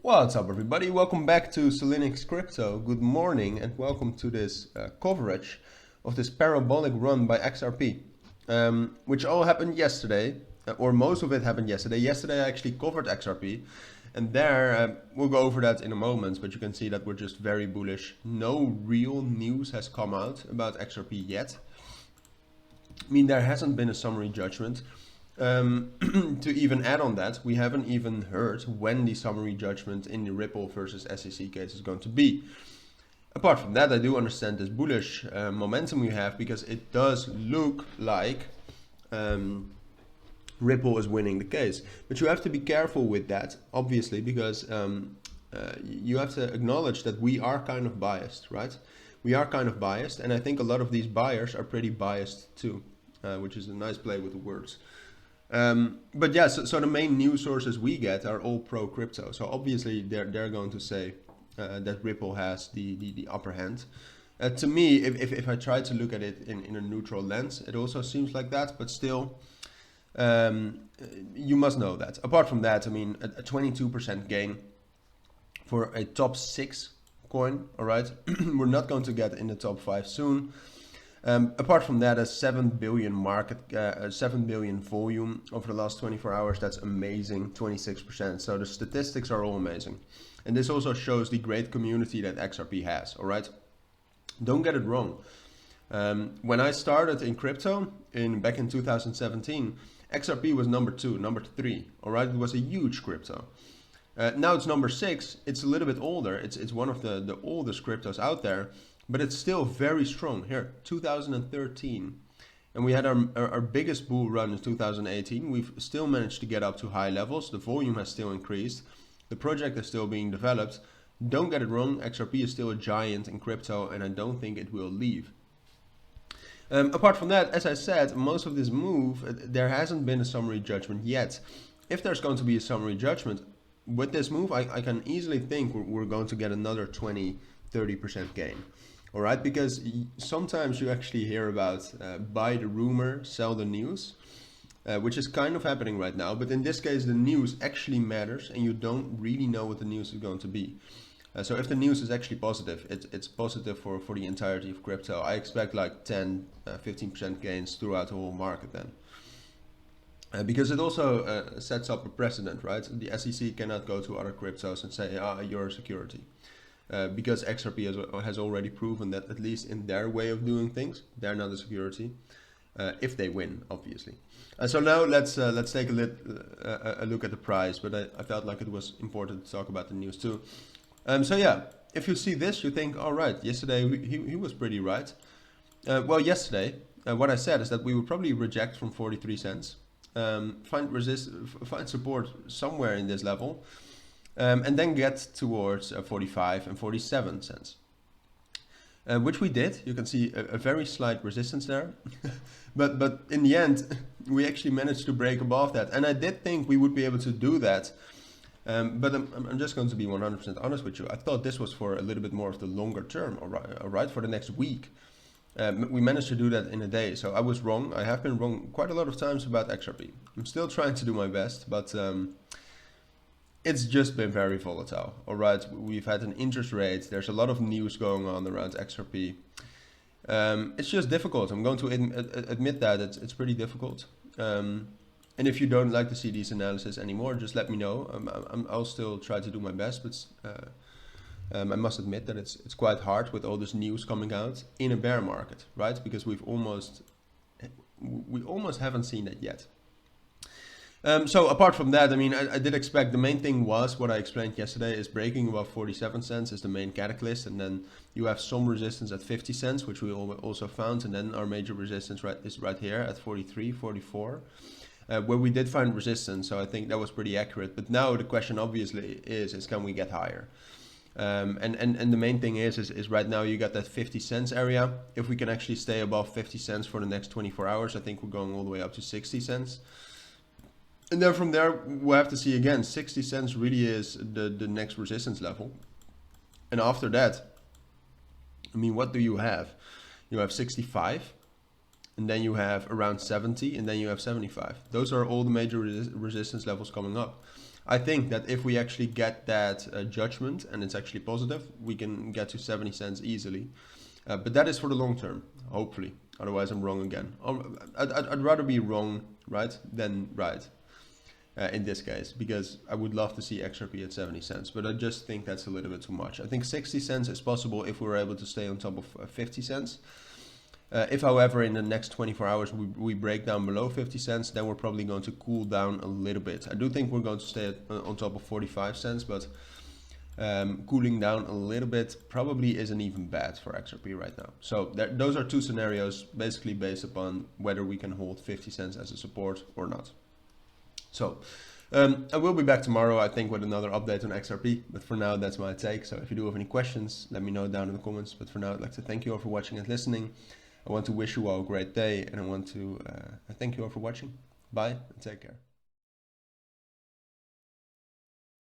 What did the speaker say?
What's up, everybody? Welcome back to Cilinix Crypto. Good morning and welcome to this coverage of this parabolic run by XRP, which all happened yesterday, or most of it happened yesterday. Yesterday I actually covered XRP, and there we'll go over that in a moment, but you can see that we're just very bullish. No real news has come out about XRP yet. I mean, there hasn't been a summary judgment. To even add on that, we haven't even heard when the summary judgment in the Ripple versus SEC case is going to be. Apart from that, I do understand this bullish momentum we have, because it does look like Ripple is winning the case. But you have to be careful with that, obviously, because you have to acknowledge that we are kind of biased, right? We are kind of biased, and I think a lot of these buyers are pretty biased too, which is a nice play with the words. But yeah, so the main news sources we get are all pro crypto. So obviously they're going to say that Ripple has the upper hand. To me, if I try to look at it in a neutral lens, it also seems like that. But still, you must know that. Apart from that, I mean, a 22% gain for a top 6 coin. All right, we're not going to get in the top 5 soon. Apart from that, a 7 billion market, 7 billion volume over the last 24 hours. That's amazing, 26%. So the statistics are all amazing. And this also shows the great community that XRP has, all right? Don't get it wrong. When I started in crypto back in 2017, XRP was number 2, number 3, all right? It was a huge crypto. Now it's number 6. It's a little bit older. It's one of the oldest cryptos out there. But it's still very strong. Here, 2013. And we had our biggest bull run in 2018. We've still managed to get up to high levels. The volume has still increased. The project is still being developed. Don't get it wrong, XRP is still a giant in crypto, and I don't think it will leave. Apart from that, as I said, most of this move, there hasn't been a summary judgment yet. If there's going to be a summary judgment with this move, I can easily think we're going to get another 20-30% gain. All right, because sometimes you actually hear about buy the rumor, sell the news, which is kind of happening right now. But in this case, the news actually matters, and you don't really know what the news is going to be. So if the news is actually positive, it's positive for the entirety of crypto. I expect like 10-15% gains throughout the whole market then. Because it also sets up a precedent, right? The SEC cannot go to other cryptos and say, you're a security. Because XRP has already proven that, at least in their way of doing things, they're not a security. If they win, obviously. So now let's take a look at the price. But I felt like it was important to talk about the news too. So yeah, if you see this, you think, all right, yesterday he was pretty right. Well, yesterday, what I said is that we would probably reject from 43 cents, find support somewhere in this level. And then get towards 45 and 47 cents, which we did. You can see a very slight resistance there, but in the end, we actually managed to break above that. And I did think we would be able to do that, but I'm just going to be 100% honest with you. I thought this was for a little bit more of the longer term, all right, for the next week. We managed to do that in a day, so I was wrong. I have been wrong quite a lot of times about XRP. I'm still trying to do my best, but it's just been very volatile. All right, we've had an interest rate. There's a lot of news going on around XRP. It's just difficult. I'm going to admit that it's pretty difficult. And if you don't like to see these analysis anymore, just let me know. I'll still try to do my best, but I must admit that it's quite hard with all this news coming out in a bear market, right? Because we almost haven't seen that yet. So apart from that, I mean, I did expect, the main thing was what I explained yesterday, is breaking above 47 cents is the main catalyst, and then you have some resistance at 50 cents, which we also found, and then our major resistance is right here at 43, 44, where we did find resistance. So I think that was pretty accurate. But now the question obviously is can we get higher? And the main thing is right now you got that 50 cents area. If we can actually stay above 50 cents for the next 24 hours, I think we're going all the way up to 60 cents. And then from there, we'll have to see again. 60 cents really is the next resistance level. And after that, I mean, what do you have? You have 65, and then you have around 70, and then you have 75. Those are all the major resistance levels coming up. I think that if we actually get that judgment and it's actually positive, we can get to 70 cents easily. But that is for the long term, hopefully. Otherwise, I'm wrong again. I'd rather be wrong, right, than right in this case, because I would love to see XRP at 70 cents. But I just think that's a little bit too much. I think 60 cents is possible if we're able to stay on top of 50 cents. If, however, in the next 24 hours we break down below 50 cents, then we're probably going to cool down a little bit. I do think we're going to stay on top of 45 cents, but cooling down a little bit probably isn't even bad for XRP right now. So those are two scenarios basically based upon whether we can hold 50 cents as a support or not. So I will be back tomorrow, I think, with another update on XRP. But for now, that's my take. So if you do have any questions, let me know down in the comments. But for now, I'd like to thank you all for watching and listening. I want to wish you all a great day, and I want to thank you all for watching. Bye and take care.